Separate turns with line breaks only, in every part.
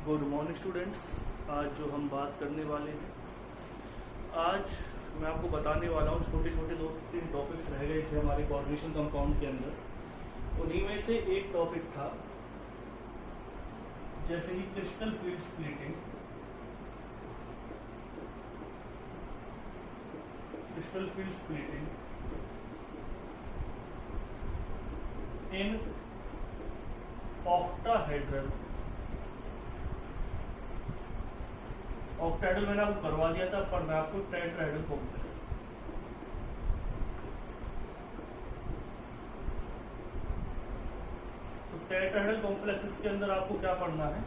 Good morning students. आज जो हम बात करने वाले हैं, आज मैं आपको बताने वाला हूँ, छोटे छोटे 2-3 टॉपिक्स रह गए थे हमारे कोऑर्डिनेशन कंपाउंड के अंदर। उन्हीं में से एक टॉपिक था जैसे कि crystal field splitting. Crystal field splitting in octahedral. Octahedral मैंने आपको करवा दिया था, पर मैं आपको टेट्राहेड्रल कॉम्प्लेक्स। तो टेट्राहेड्रल कॉम्प्लेक्सेस के अंदर आपको क्या पढ़ना है?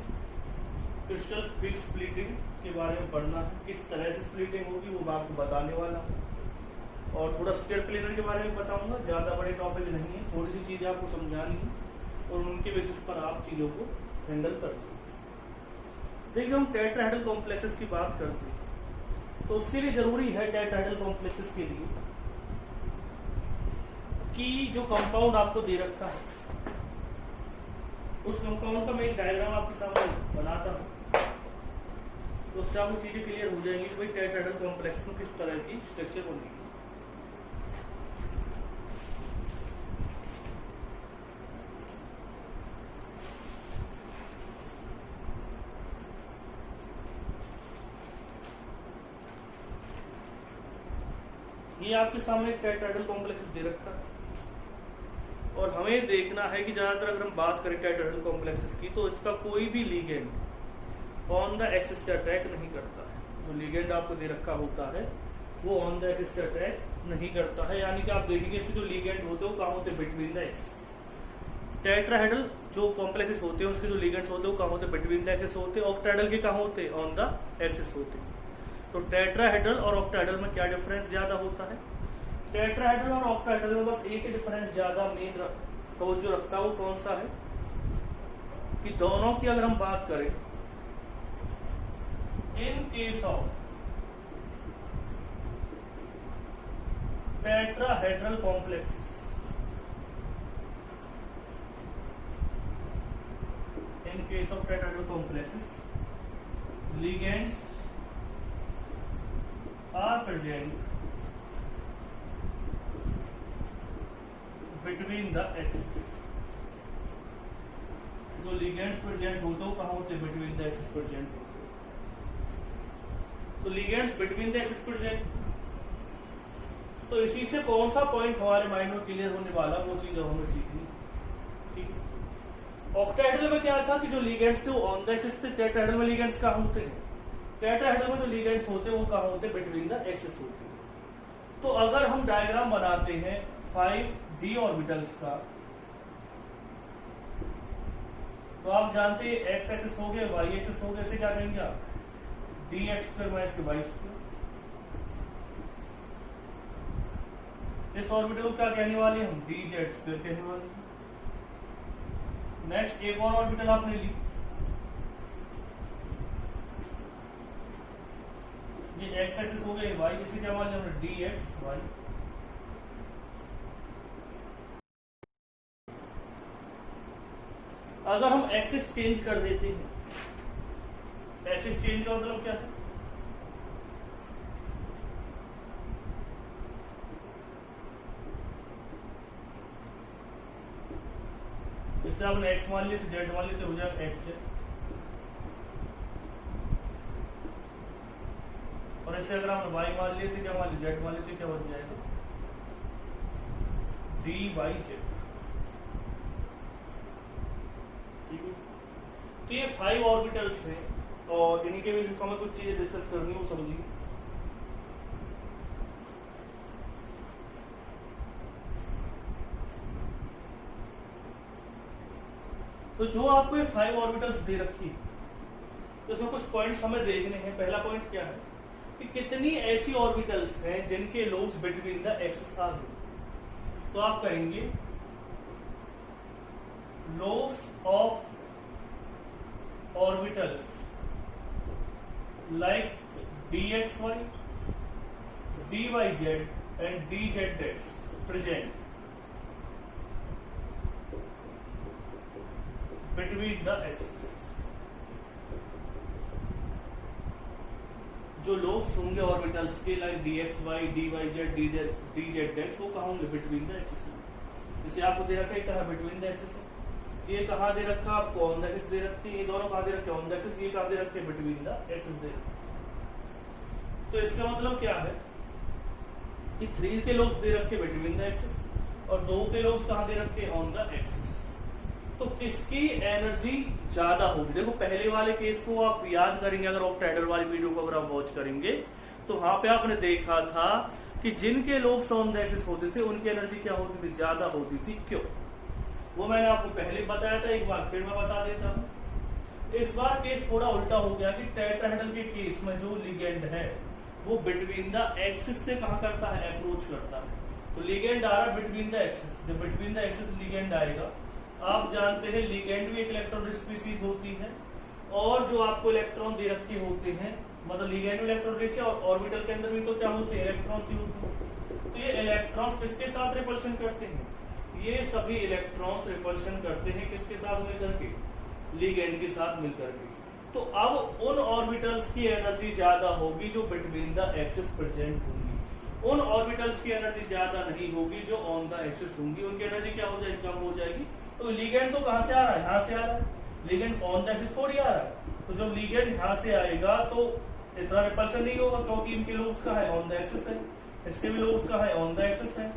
क्रिस्टल फील्ड स्प्लिटिंग के बारे में पढ़ना है। किस तरह से स्प्लिटिंग होगी वो मैं आपको बताने वाला हूँ, और थोड़ा स्टेयर प्लेनर के बारे में बताऊंगा। ज़्यादा बड़े टॉपिक नहीं है, थोड़ी सी चीज़ें आपको समझानी है और उनके बेसिस पर आप चीज़ों को हैंडल करते हैं। देखिए, हम टेट्राहेड्रल कॉम्प्लेक्सेस की बात करते हैं तो उसके लिए जरूरी है टेट्राहेड्रल कॉम्प्लेक्सेस के लिए कि जो कंपाउंड आपको दे रखा है उस कंपाउंड का मैं एक डायग्राम आपके सामने बनाता हूँ, तो उससे आपको चीजें क्लियर हो जाएंगी कि भाई टेट्राहेड्रल कॉम्प्लेक्स में किस तरह की स्ट्रक्चर बनेगी। ये आपके सामने टेट्राहेड्रल कॉम्प्लेक्स दे रखा है, और हमें देखना है कि ज्यादातर अगर हम बात करें टेट्राहेड्रल कॉम्प्लेक्सेस की, तो इसका कोई भी लिगेंड ऑन द एक्सिस से अटैक नहीं करता है। जो लिगेंड आपको दे रखा होता है वो ऑन द एक्सिस से अटैक नहीं करता है, यानी कि आप देखेंगे इससे जो लिगेंड होते हैं वो कहाँ होते हैं? Between the axis. टेट्राहेड्रल जो कॉम्प्लेक्सेस होते हैं उसके जो लिगेंड्स होते हैं वो कहाँ होते हैं? बिटवीन द एक्सिस होते हैं। ऑक्टाहेड्रल के कहाँ होते हैं? ऑन द एक्सिस होते हैं। तो टेट्राहेड्रल और ऑक्टाहेड्रल में क्या डिफरेंस ज्यादा होता है? टेट्राहेड्रल और ऑक्टाहेड्रल में बस एक ही डिफरेंस ज्यादा मेन जो रखता है वो कौन सा है कि दोनों की अगर हम बात करें, in case of tetrahedral complexes, in case of tetrahedral complexes ligands are present between the axis। जो ligands प्रेजेंट होते हो कहाँ होते? बिटवीन द एक्सिस प्रेजेंट होते हो। तो ligands between the axis present, तो इसी से कौन सा पॉइंट हमारे माइंड में क्लियर होने वाला वो चीज हमें सीखनी। ठीक है, ऑक्टाहेड्रल में क्या था कि जो ligands थे वो ऑन द एक्सिस थे। टेट्राहेड्रल में ligands कहाँ होते हैं? टेट्राहेड्रल में जो लिगेंड्स होते हैं वो कहाँ होते हैं? बिटवीन द एक्सिस होते हैं। तो अगर हम डायग्राम बनाते हैं 5d ऑर्बिटल्स का, तो आप जानते हैं एक्स एक्सिस हो गया, वाई एक्सिस हो गया, इसे क्या कहेंगे आप? dx स्क्वायर माइनस के वाई स्क्वायर। इस ऑर्बिटल को क्या कहने वाले हम? dz स्क्वायर कहने वाले। नेक्स्ट एक और ऑर्बिटल आपने ली, ये एक्स एक्सिस हो गया, वाई इसे क्या मान लिया हमने? dx Y. अगर हम एक्सिस चेंज कर देते हैं, एक्सिस चेंज का मतलब क्या है? इससे आपने एक्स मान लिया, जेड मान लिया, तो हो जाएगा एक्स जेड। और ऐसे अगर हम वाई मान लिए, क्या मान लिया? जेड मान लिए, क्या बन जाएगा? D Y Z. ठीक है, तो ये 5 ऑर्बिटल्स हैं, और इन्हीं के बेसिस पर हमें कुछ चीजें डिस्कस करनी हो, समझिए। तो जो आपको ये 5 ऑर्बिटल्स दे रखी, तो इसमें कुछ पॉइंट्स हमें देखने हैं। पहला पॉइंट क्या है कि कितनी ऐसी ऑर्बिटल्स हैं जिनके लोब्स बिटवीन द एक्सिस आ गए। तो आप कहेंगे lobes of orbitals like dxy, dyz and dzx present between the axes. जो लोब्स होंगे ऑर्बिटल्स के लाइक dxy, dyz, dzx, वो कहाँ होंगे? Between the axis. जैसे आपको दे रखा है कहाँ? Between the axis. ये कहाँ दे रखा आपको? ऑन द एक्सिस दे रखती है। ये दोनों कहाँ दे रखे? On the axis. ये कहाँ दे रखे? बिटवीन द एक्सिस दे रखे। तो इसका मतलब क्या है कि 3 के लोब्स दे रखे बिटवीन द एक्सिस और 2 के लोब्स कहाँ दे रखे? On the axis. तो किसकी एनर्जी ज्यादा होगी? देखो पहले वाले केस को आप याद करेंगे, अगर ऑक्टाहेड्रल वाली वीडियो को अगर आप वॉच करेंगे तो वहां पे आपने देखा था कि जिनके लोब्स ऑन द एक्सिस होते थे उनकी एनर्जी क्या होती थी? ज्यादा होती थी। क्यों? वो मैंने आपको पहले बताया था, एक बार फिर मैं बता देता हूँ। इस बार केस थोड़ा उल्टा हो गया कि टेट्राहेड्रल के केस में जो लिगेंड है वो बिटवीन द एक्सिस से कहा करता है? अप्रोच करता है। तो लिगेंड आ रहा बिटवीन द एक्सिस। जब बिटवीन द एक्सिस लिगेंड आएगा, आप जानते हैं लिगेंड भी एक इलेक्ट्रॉन स्पीसीज होती है और जो आपको इलेक्ट्रॉन दे रखे होते हैं, मतलब लिगेंड में इलेक्ट्रॉन रिच है और ऑर्बिटल के अंदर भी तो क्या होते हैं? इलेक्ट्रॉन्स ही होते हैं। तो ये इलेक्ट्रॉन्स किसके साथ रिपल्शन करते हैं? ये सभी इलेक्ट्रॉन्स रिपल्शन करते हैं किसके साथ मिलकर के? लिगेंड के साथ मिलकर के। तो अब उन ऑर्बिटल्स की एनर्जी ज्यादा होगी जो बिटवीन द एक्सिस प्रेजेंट होंगी। उन ऑर्बिटल्स की एनर्जी ज्यादा नहीं होगी जो ऑन द एक्सिस होंगी। उनकी एनर्जी क्या हो जाएगी? कम हो जाएगी। तो लिगेंड तो कहां से आ रहा है? यहां से आ रहा है। लिगेंड ऑन द एक्सिस थोड़ी आ रहा है। तो जब लिगेंड यहां से आएगा तो इतना रिपल्शन नहीं होगा क्योंकि इनके लोब्स कहां है? ऑन द एक्सिस है। इसके भी लोब्स कहां है? ऑन द एक्सिस है।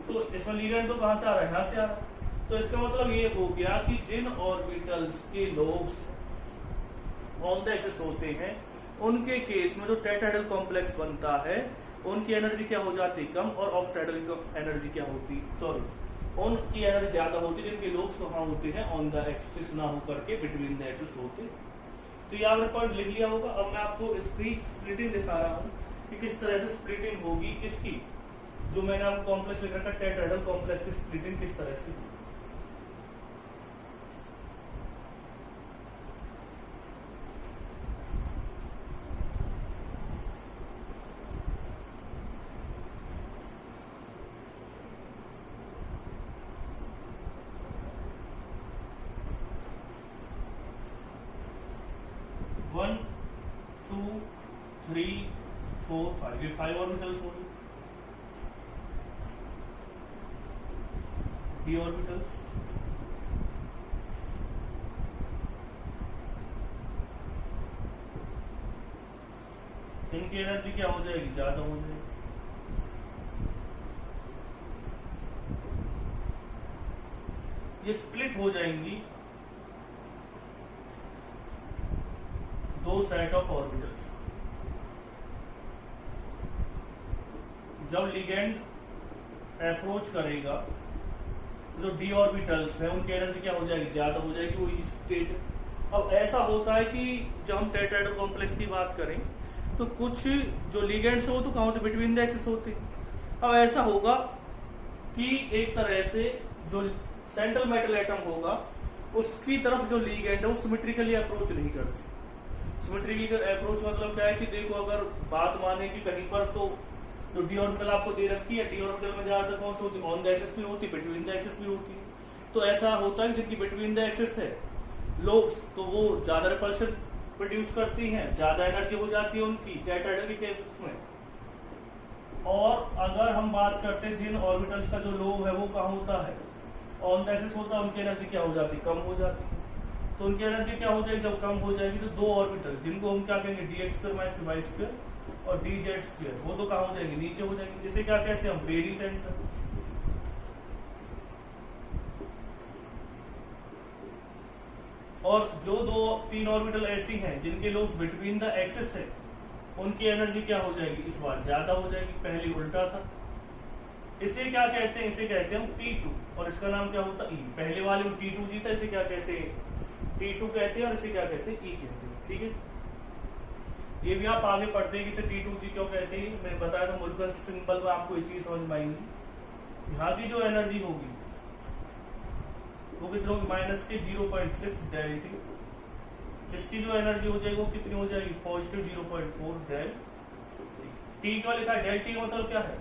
तो इसमें लिगेंड तो कहां से आ रहा है? यहां से आ रहा है। तो इसका मतलब ये हो गया कि जिन ऑर्बिटल्स के लोब्स ऑन द एक्सिस होते हैं उनके केस में जो टेट्राहेड्रल कॉम्प्लेक्स बनता है उनकी एनर्जी क्या हो जाती? कम। और ऑक्टाहेड्रल की एनर्जी क्या होती? सॉरी, उनकी एनर्जी ज्यादा होती है जिनके लोब्स कहाँ होते हैं? ऑन द एक्सिस ना होकर के बिटवीन द एक्सिस होते। तो ये आपने पॉइंट लिख लिया होगा। अब मैं आपको इसकी स्प्लिटिंग दिखा रहा हूँ कि किस तरह से स्प्लिटिंग होगी। किसकी? जो मैंने आपको कॉम्प्लेक्स लिख रखा है टेट्राहेड्रल कॉम्प्लेक्स की स्प्लिटिंग किस तरह से होगी। One, two, three, four, five, ये 5 ऑर्बिटल्स होंगे। डी ऑर्बिटल्स, इनकी एनर्जी क्या हो जाएगी? ज्यादा हो जाएगी। ये स्प्लिट हो जाएंगी दो सेट ऑफ ऑर्बिटल्स। जब लिगेंड अप्रोच करेगा जो डी ऑर्बिटल्स है उनकी एनर्जी क्या हो जाएगी? ज्यादा हो जाएगी। वो स्टेट। अब ऐसा होता है कि जब हम टेट्राहेड्रल कॉम्प्लेक्स की बात करें तो कुछ जो लिगेंड्स हो तो कहाँ होते? बिटवीन द एक्सिस होते। अब ऐसा होगा कि एक तरह से जो सेंट्रल मेटल एटम होगा उसकी तरफ जो लिगेंड है वो सिमेट्रिकली अप्रोच नहीं करते। सिमेट्रिकल अप्रोच मतलब क्या है कि देखो, अगर बात माने कि कहीं पर तो जो डी ऑर्बिटल आपको दे रखी है, डी ऑर्बिटल में ज्यादातर कौन सी होती है? ऑन द एक्सिस भी होती है, बिटवीन द एक्सिस भी होती है। तो ऐसा होता है जिनकी बिटवीन द एक्सिस है लोब्स, तो वो ज्यादा रिपल्शन प्रोड्यूस करती हैं, ज्यादा एनर्जी हो जाती है उनकी टेट्राहेड्रल के केस में। और अगर हम बात करते हैं जिन ऑर्बिटल्स का जो लोब है वो कहाँ होता है? ऑन द एक्सिस होता है, उनकी एनर्जी क्या हो जाती है? कम हो जाती है। तो उनकी एनर्जी क्या हो जाएगी? जब कम हो जाएगी तो दो ऑर्बिटल जिनको हम क्या कहेंगे? dx square minus y square और dz स्क्वायर, वो तो कहाँ हो जाएंगे? नीचे हो जाएंगे। इसे क्या कहते हैं हम? Barycentre. और जो 2-3 ऑर्बिटल ऐसी हैं जिनके लोब्स बिटवीन द एक्सिस है उनकी एनर्जी क्या हो जाएगी? इस बार ज्यादा हो जाएगी। पहले उल्टा था। इसे क्या कहते हैं? इसे कहते हैं T2 और इसका नाम क्या होता है? E। पहले वाले में T2 जीता, इसे क्या कहते हैं? T2 कहते हैं और इसे क्या कहते हैं? E कहते हैं। ठीक है, ये भी आप आगे पढ़ते हैं कि इसे T2G क्यों कहते हैं। मैंने बताया था मोलिकुलर सिंबल में आपको ये चीज समझ में आएगी। यहाँ की जो एनर्जी होगी वो कितनी होगी? माइनस के 0.6 डेल टी। इसकी जो एनर्जी हो जाएगी वो कितनी हो जाएगी? Positive 0.4 del T. क्यों लिखा है डेल टी? का मतलब क्या है?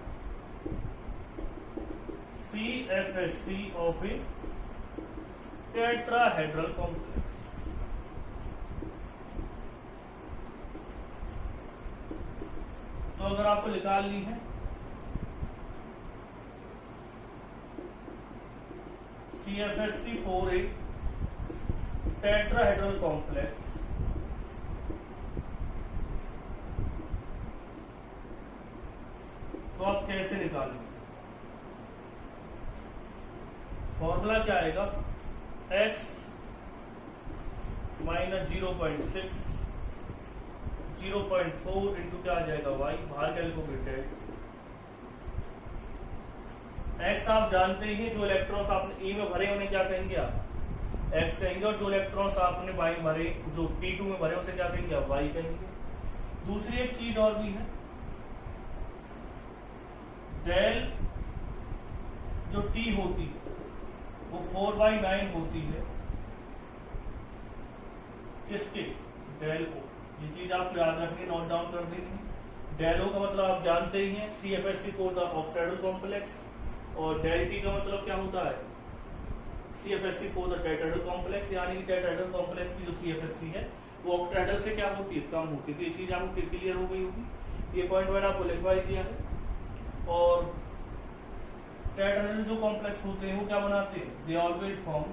CFSC of A tetrahedral complex. अगर आपको निकालनी है CFSC4 एक टेट्राहेड्रल कॉम्प्लेक्स, तो आप कैसे निकालेंगे? फॉर्मूला क्या आएगा? x माइनस 0.6 0.4 इंटू क्या आ जाएगा y, बाहर कैलकुलेटेड। x आप जानते ही हैं, जो इलेक्ट्रॉन्स आपने E में भरे उन्हें क्या कहेंगे आप? x कहेंगे, और जो इलेक्ट्रॉन्स आपने y भरे, जो P2 में भरे उसे क्या कहेंगे आप? y कहेंगे। दूसरी एक चीज और भी है, डेल जो T होती है वो 4/9 होती है किसके? Del O। ये चीज आप याद रखनी, नोट डाउन कर देनी। डेल O का मतलब आप जानते ही हैं, CFSC4 का ऑक्टेहेड्रल कॉम्प्लेक्स, और डेल T का मतलब क्या होता है? CFSC4 का टेट्राहेड्रल कॉम्प्लेक्स, यानी कि टेट्राहेड्रल कॉम्प्लेक्स की जो CFSC है वो ऑक्टेहेड्रल से क्या होती है? कम होती है। तो ये चीज आपको क्लियर हो गई होगी। ये पॉइंट मैंने आपको लिखवा दिया है। और टेट्राहेड्रल जो कॉम्प्लेक्स होते हैं वो क्या बनाते हैं? They always form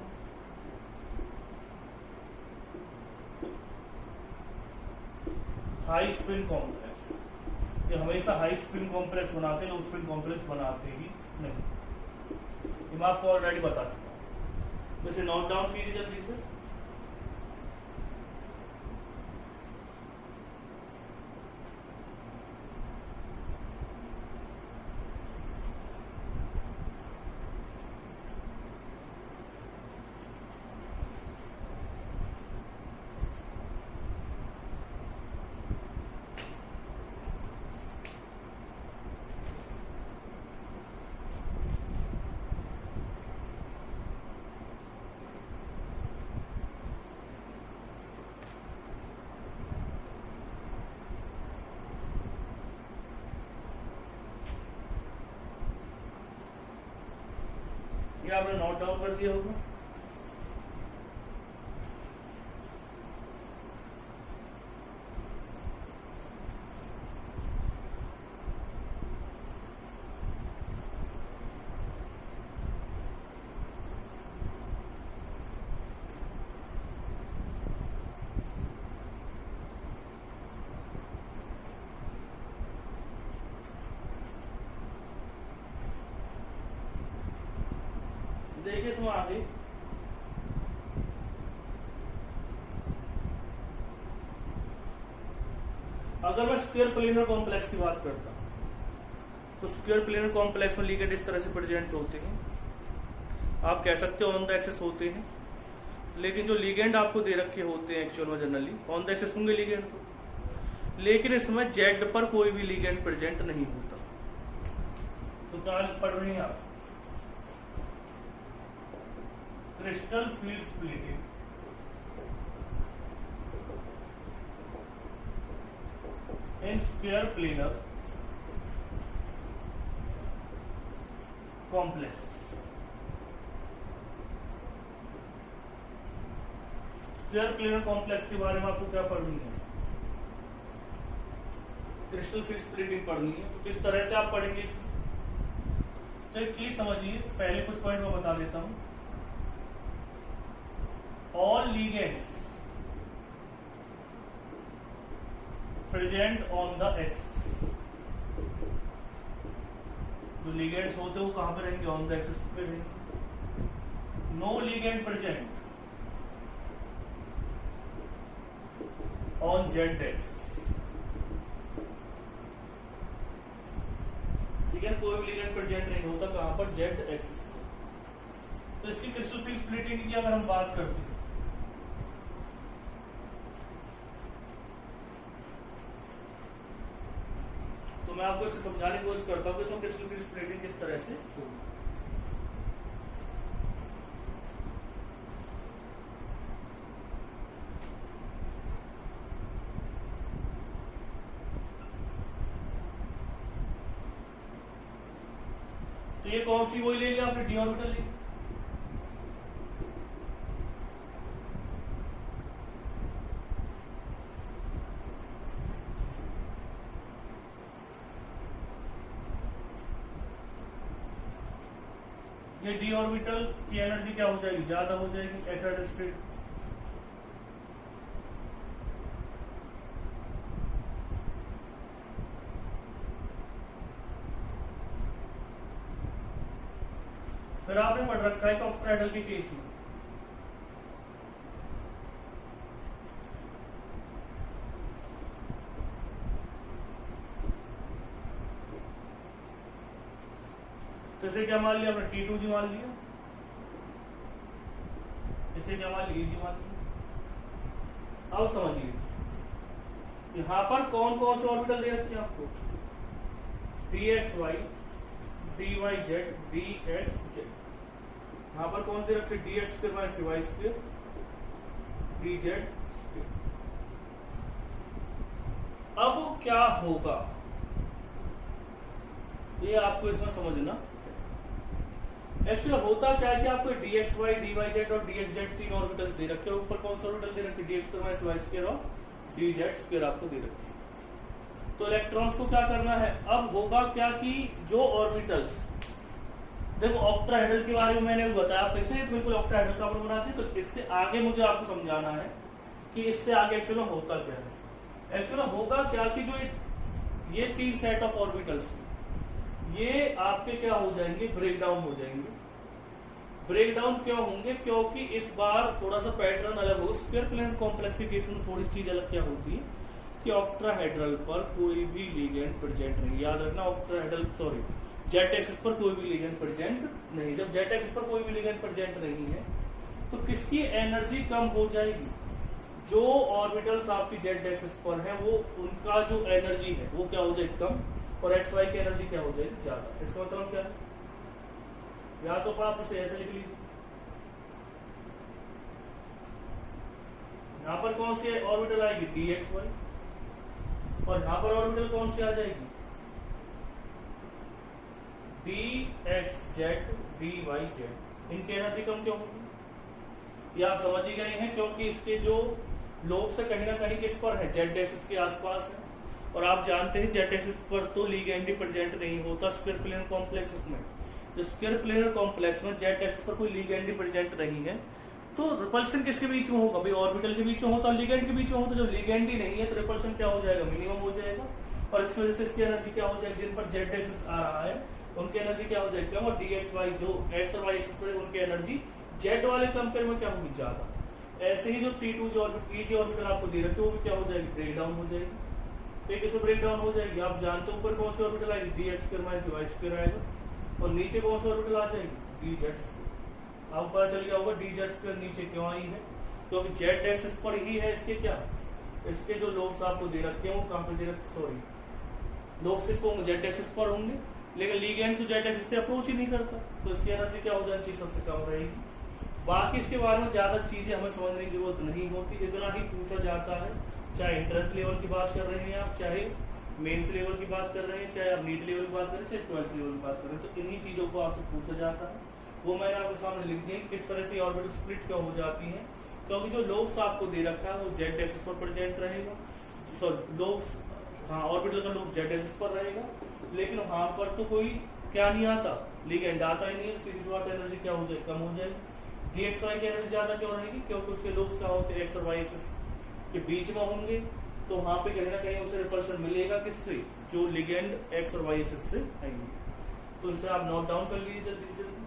high spin complex. ये हमेशा हाई स्पिन कॉम्प्लेक्स बनाते हैं, लो स्पिन कॉम्प्लेक्स बनाते ही नहीं। ये मैं आपको ऑलरेडी बता चुका हूं, तो इसे नोट डाउन कीजिए जल्दी से। ये आपने नोट डाउन कर दिया होगा। देखिए इसमें आगे अगर मैं स्क्वायर प्लेनर कॉम्प्लेक्स की बात करता हूं, तो स्क्वायर प्लेनर कॉम्प्लेक्स में लिगेंड इस तरह से प्रेजेंट होते हैं। आप कह सकते हो ऑन द एक्सिस होते हैं, लेकिन जो लिगेंड आपको दे रखे होते हैं एक्चुअल में जनरली ऑन द एक्सिस होंगे लिगेंड तो, लेकिन इसमें जेड पर कोई भी लिगेंड प्रेजेंट नहीं होता। तो क्या पढ़ रहे हैं आप? Crystal field splitting in square planar complex. Square planar complex के बारे में आपको क्या पढ़नी है? क्रिस्टल फील्ड स्प्लिटिंग पढ़नी है। तो किस तरह से आप पढ़ेंगे इसमें? तो एक चीज समझिए, पहले कुछ पॉइंट मैं बता देता हूं। All ligands present on the axis, जो ligands होते हैं वो कहां पे रहेंगे? ऑन द एक्सिस पे रहेंगे। No ligand present on z axis, ठीक है, कोई भी ligand present नहीं होता कहां पर? z axis। तो इसकी क्रिस्टल फील्ड स्प्लिटिंग की अगर हम बात करते हैं, मैं आपको इसे समझाने की कोशिश करता हूं कि इसमें क्रिस्टल फील्ड स्प्लिटिंग किस तरह से होगी। तो ये कौन सी वही ले लिया आपने? डी ऑर्बिटल ले। ये डी ऑर्बिटल की एनर्जी क्या हो जाएगी, ज्यादा हो जाएगी एक्साइटेड स्टेट। फिर आपने पढ़ रखा है ऑक्टाहेड्रल के केस में तो इसे क्या मान लिया हमने, T2G मान लिया, इसे क्या मान लिया, Eg मान लिया। अब समझिए यहां पर कौन कौन से ऑर्बिटल दे रखे हैं आपको, dxy dyz dxz। यहां पर कौन दे रखे, dx square minus dy square dz square. अब क्या होगा ये आपको इसमें समझना। एक्चुअली होता क्या है कि आपको dxy dyz और dxz तीन ऑर्बिटल्स दे रखे हैं, ऊपर कौन सा ऑर्बिटल दे रखे, dx square minus y square और dz स्क्वायर आपको दे रखे हैं। तो इलेक्ट्रॉन्स को क्या करना है, अब होगा क्या कि जो ऑर्बिटल्स, देखो ऑक्टाहेड्रल के बारे में मैंने बताया, आप देख सकते हैं बिल्कुल ऑक्टाहेड्रल का अपन बनाते हैं। तो इससे आगे मुझे आपको समझाना है कि इससे आगे एक्चुअली होता क्या है। एक्चुअली होगा क्या कि जो ये तीन सेट ऑफ ऑर्बिटल्स ये आपके क्या हो जाएंगे, ब्रेक डाउन हो जाएंगे। ब्रेक डाउन क्यों होंगे, क्योंकि इस बार थोड़ा सा पैटर्न अलग होगा। स्क्वायर प्लेन कॉम्प्लेक्स के केस में थोड़ी चीज अलग क्या होती है कि ऑक्टाहेड्रल पर कोई भी लिगेंड प्रेजेंट नहीं, याद रखना ऑक्टाहेड्रल सॉरी जेड एक्सिस पर कोई भी लिगेंड प्रेजेंट नहीं। जब जेड एक्सिस पर कोई भी लिगेंड प्रेजेंट नहीं है तो किसकी एनर्जी कम हो जाएगी, जो ऑर्बिटल्स आपकी जेड एक्सिस पर है वो उनका जो एनर्जी है वो क्या हो जाएगी, कम, और एक्स वाई की एनर्जी क्या हो जाएगी, ज्यादा। इसका मतलब क्या है, या तो आप इसे ऐसे लिख लीजिए, यहां पर कौन सी ऑर्बिटल आएगी, डी एक्स वाई, और यहां पर ऑर्बिटल कौन सी आ जाएगी, D X Z D Y Z. इनकी एनर्जी कम क्यों होगी, ये आप समझ ही गए हैं, क्योंकि इसके जो लोब से कहीं ना कहीं किस पर है, जेड एक्सिस के आसपास है। और आप जानते हैं जेड एक्सिस पर तो लिगेंड प्रेजेंट नहीं होता स्क्वायर प्लेन कॉम्प्लेक्स में। तो स्क्वायर प्लेन कॉम्प्लेक्स में जेड एक्सिस पर कोई लिगेंड प्रेजेंट नहीं है, तो रिपल्शन किसके बीच में होगा, भाई ऑर्बिटल के बीच में होता, लिगेंड के बीच में होता। जब लिगेंड ही नहीं है तो रिपल्शन क्या हो जाएगा, मिनिमम हो जाएगा, और इस वजह से इसकी एनर्जी क्या हो जाएगी, जिन पर जेड एक्सिस आ रहा है उनकी एनर्जी क्या हो जाएगी, कम, और डी एक्स वाई जो एक्स और वाई एक्सिस पर उनकी एनर्जी जेड वाले कंपेयर में क्या होगी, ज्यादा। ऐसे ही जो T2 जो Eg ऑर्बिटल आपको दे रखे वो भी क्या हो जाएगी, ब्रेक डाउन हो जाएगी। ठीक है, ब्रेक डाउन हो जाएगी। आप जानते हो ऊपर कौन सी ऑर्बिटल आएगी, D X square minus Y square आएगा, और नीचे कौन सी ऑर्बिटल आ जाएगी, डी जेड स्क्वायर। आपको पता चल गया होगा डी जेड स्क्वायर नीचे क्यों आई है, क्योंकि जेड एक्सिस पर ही है इसके क्या, इसके जो लोब्स आपको दे रखे हैं वो कहां पे दे रखे, सॉरी लोब्स किसको होंगे, जेड एक्सिस पर होंगे, लेकिन लिगेंड तो जेड एक्सिस से अप्रोच ही नहीं करता, तो इसकी एनर्जी क्या हो जाएगी, सबसे कम रहेगी। बाकी इसके बारे में ज्यादा चीजें हमें समझने की जरूरत नहीं होती, इतना ही पूछा जाता है, चाहे एंट्रेंस लेवल की बात कर रहे हैं आप, चाहे मेंस लेवल की बात कर रहे हैं, चाहे आप नीट लेवल की बात कर रहे हैं, चाहे 12th लेवल की बात कर रहे हैं, तो इन्हीं चीजों को आपसे पूछा जाता है। वो मैंने आपके सामने लिख दिया कि किस तरह से ऑर्बिटल स्प्लिट क्यों हो जाती है, क्योंकि जो लोब्स आपको दे रखा है वो जेड एक्सिस पर प्रेजेंट रहेगा, सॉरी लोब्स, हाँ ऑर्बिटल का लोब जेड एक्सिस पर रहेगा, लेकिन वहां पर तो कोई क्या नहीं आता, लिगेंड आता ही नहीं है, सीधी सी बात एनर्जी क्या हो जाएगी, कम हो जाएगी। डी एक्स वाई की एनर्जी ज्यादा क्यों रहेगी, क्योंकि उसके लोब्स क्या होते हैं, एक्स और वाई एक्सिस के बीच में होंगे, तो वहां पे कहीं ना कहीं उसे रिपल्शन मिलेगा किससे, जो लिगेंड एक्स और वाई एक्सिस से आएंगे। तो इसे आप नोट डाउन कर लीजिए जल्दी से जल्दी।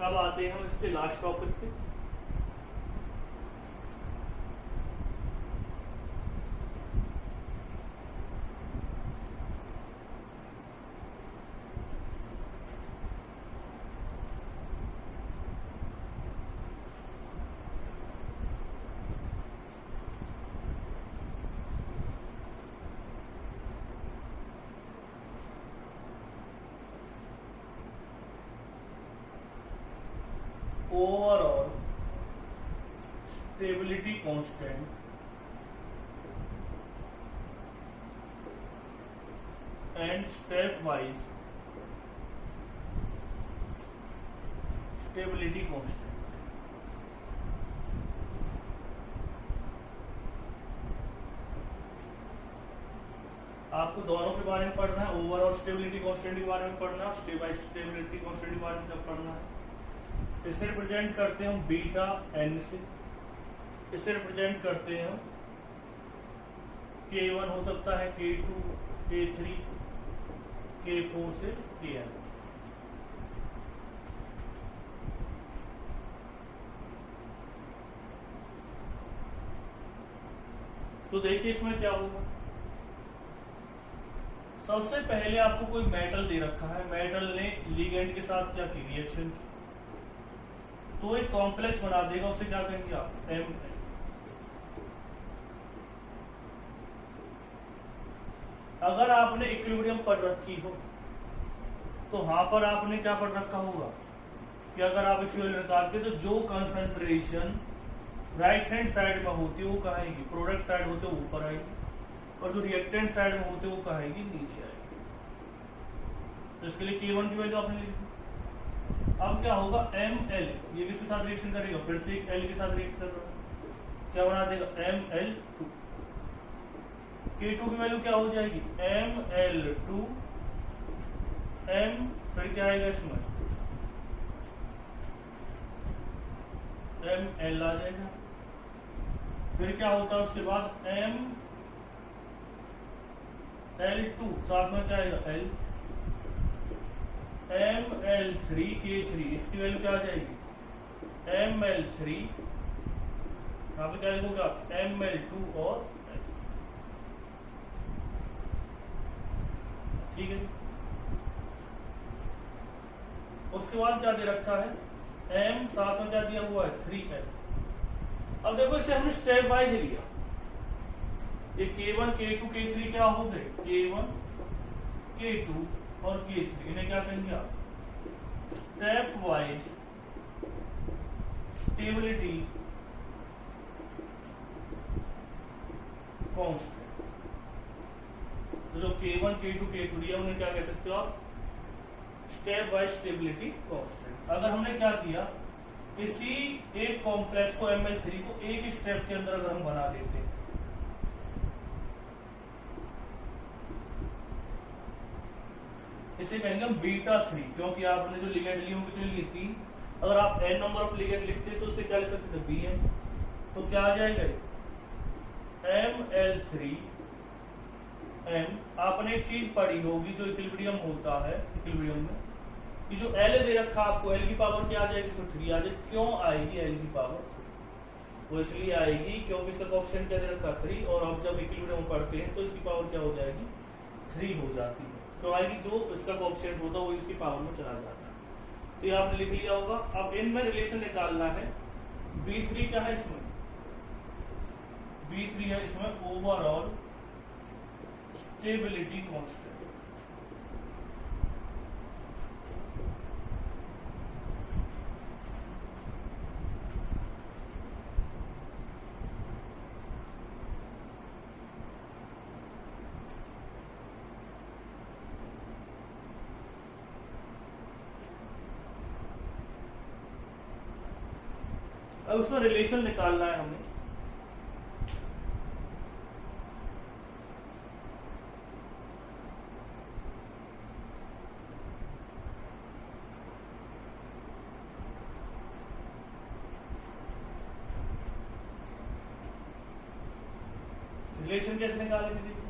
अब आते हैं हम इसके लास्ट टॉपिक पे। Overall stability constant and step wise stability constant. आपको दोनों के बारे में पढ़ना है, ओवरऑल स्टेबिलिटी कांस्टेंट के बारे में पढ़ना है, स्टेप बाय स्टेबिलिटी कांस्टेंट के बारे में जब पढ़ना है। इसे रिप्रेजेंट करते हैं हम बीटा एन से, इसे रिप्रेजेंट करते हैं हम K1 हो सकता है, K2, K3, K4 से Kn। तो देखिए इसमें क्या होगा। सबसे पहले आपको कोई मेटल दे रखा है, मेटल ने लिगेंड के साथ क्या की, रिएक्शन की, तो एक कॉम्प्लेक्स बना देगा, उसे क्या कहेंगे आप, Mn। अगर आपने इक्विलिब्रियम पढ़ रखी हो तो वहां पर आपने क्या पढ़ रखा होगा कि अगर आप इस वैल्यू निकालते तो जो कंसंट्रेशन राइट हैंड साइड में होती है वो कहाँ आएगी, प्रोडक्ट साइड होते वो ऊपर आएगी, और जो रिएक्टेंट साइड में होते वो कहाँ आएगी, नीचे आएगी। तो इसके लिए K1 की वैल्यू आपने लिखी। अब क्या होगा, Ml ये किसके साथ रिएक्शन करेगा, फिर से एक L के साथ रिएक्ट कर रहा है, क्या बना देगा, Ml2। K2 की वैल्यू क्या हो जाएगी, Ml2 M, फिर क्या आएगा इसमें, Ml आ जाएगा। फिर क्या होता है उसके बाद Ml2 साथ में क्या आएगा, L, Ml3K3 इसकी वैल्यू क्या आ जाएगी, Ml3, यहाँ पे क्या लिखोगे आप, Ml2 और L। ठीक है। उसके बाद क्या दे रखा है, M साथ में क्या दिया हुआ है, 3L। अब देखो इसे हमने स्टेप वाइज लिया, ये K1, K2, K3 क्या हो गए, K1, K2 और K3, इन्हें क्या कहेंगे आप, स्टेप वाइज स्टेबिलिटी कांस्टेंट। तो जो K1, K2, K3 है उन्हें क्या कह सकते हो आप, स्टेप वाइज स्टेबिलिटी कांस्टेंट। अगर हमने क्या किया, इसी एक कॉम्प्लेक्स को Ml3 को एक स्टेप के अंदर अगर हम बना देते हैं, इसे कहेंगे हम β3, क्योंकि आपने जो लिगेंड ली होंगी कितनी ली, 3। अगर आप n नंबर ऑफ लिगेंड लिखते तो उसे क्या लिख सकते थे, Bn। तो क्या आ जाएगा, Ml3 M। आपने एक चीज पढ़ी होगी जो इक्विलिब्रियम होता है, इक्विलिब्रियम में कि जो L दे रखा आपको, L की पावर क्या आ जाएगी, इसमें 3 आ जाएगी। क्यों आएगी L की पावर, वो इसलिए आएगी क्योंकि इसका कोएफिशिएंट क्या दे रखा, 3, और अब जब इक्विलिब्रियम पढ़ते हैं तो इसकी पावर क्या हो जाएगी, 3 हो जाती है। तो आएगी जो इसका कोएफिशिएंट होता है वो इसकी पावर में चला जाता है। तो ये आपने लिख लिया होगा। अब इनमें रिलेशन निकालना है। B3 क्या है इसमें, B3 है इसमें ओवरऑल स्टेबिलिटी कांस्टेंट। अब उसमें रिलेशन निकालना है हमें। रिलेशन कैसे निकालेंगे, देखिए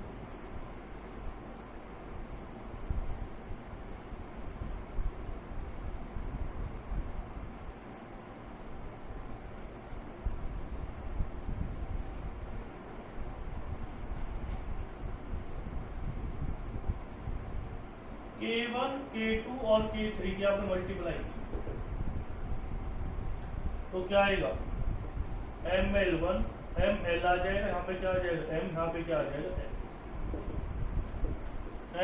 K1, K2 और K3 की आपने मल्टीप्लाई की तो क्या आएगा, Ml1 Ml आ जाएगा, यहाँ पे क्या आ जाएगा M, यहाँ पे क्या आ जाएगा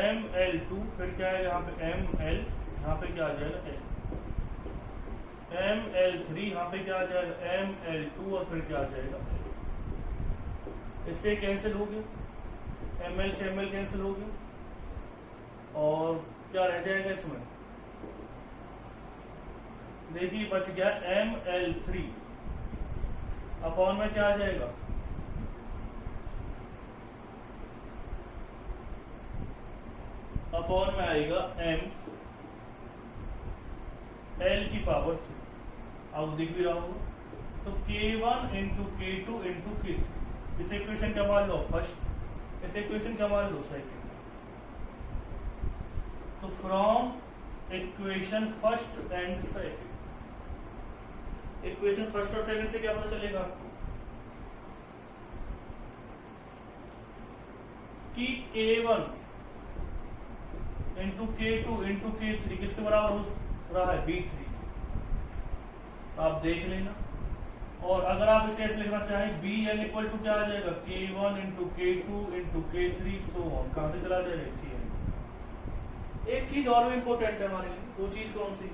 L, Ml2 फिर क्या आएगा यहाँ पे Ml, यहाँ पे क्या आ जाएगा L, ML3 यहाँ पे क्या आ जाएगा ML2 और फिर क्या आ जाएगा, इससे कैंसिल हो गया, ML से ML कैंसिल हो गया और क्या रह जाएगा इसमें, देखिए बच गया ML3 अपॉन में क्या आ जाएगा, अपॉन में आएगा M L की पावर 3। अब दिख भी रहा होगा, तो K1 into K2 into K3, इस इक्वेशन क्या मान लो फर्स्ट, इस इक्वेशन क्या मान लो सेकंड। तो from equation first and second, equation first और सेकंड से क्या पता चलेगा आपको कि K1 into K2 into K3 किसके बराबर हो रहा है, B3। आप देख लेना, और अगर आप इसे ऐसे लिखना चाहें BN इक्वल टू क्या आ जाएगा, K1 into K2 into K3 so on, कहां से चला जाएगा KN। एक चीज और भी इंपॉर्टेंट है हमारे लिए, वो चीज कौन सी,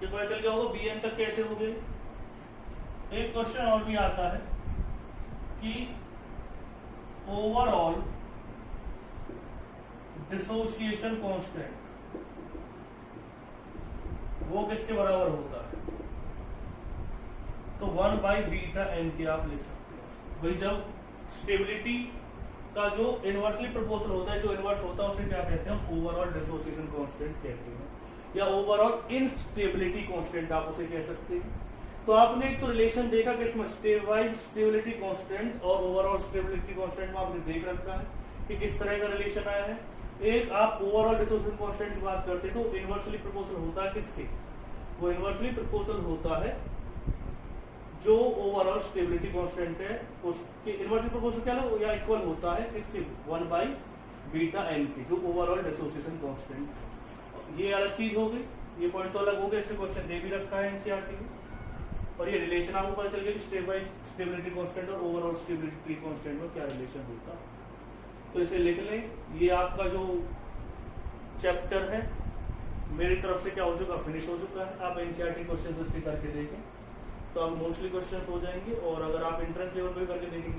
ये पता चल गया होगा BN तक कैसे हो गए। एक क्वेश्चन और भी आता है कि ओवरऑल डिसोसिएशन कांस्टेंट वो किसके बराबर होता है, तो 1/βN के आप लिख सकते हो भाई। जब स्टेबिलिटी का जो इनवर्सली प्रोपोर्शनल होता है, जो इनवर्स होता है उसे क्या कहते हैं, ओवरऑल डिसोसिएशन कांस्टेंट कहते हैं, या ओवरऑल इनस्टेबिलिटी कांस्टेंट आप उसे कह सकते हैं। तो आपने एक तो रिलेशन देखा कि इसमें स्टेबलाइज स्टेबिलिटी कांस्टेंट और ओवरऑल स्टेबिलिटी कांस्टेंट में आपने देख रखा है कि किस तरह का रिलेशन आया है। एक आप ओवरऑल डिसोसिएशन कांस्टेंट की बात करते हैं तो इनवर्सली प्रोपोर्शनल होता है किसके, वो इनवर्सली प्रोपोर्शनल होता है जो ओवरऑल स्टेबिलिटी कांस्टेंट है उसके इनवर्सली प्रोपोर्शनल क्या है, या इक्वल होता है इसके 1/βN के, जो ओवरऑल डिसोसिएशन कांस्टेंट। ये अलग चीज हो गई, ये पॉइंट तो अलग हो गया, इससे क्वेश्चन दे भी रखा है एनसीईआरटी में, और ये रिलेशन आपको पता चल गया कि स्टेबिलिटी कांस्टेंट और ओवरऑल स्टेबिलिटी कांस्टेंट में क्या रिलेशन होता है। तो इसे लिख लें, ये आपका जो चैप्टर है मेरी तरफ से क्या हो चुका, फिनिश हो चुका है। आप एनसीईआरटी क्वेश्चन इसके करके देखें तो आप मोस्टली क्वेश्चन हो जाएंगे, और अगर आप इंटरेस्ट लेवल पे करके देखेंगे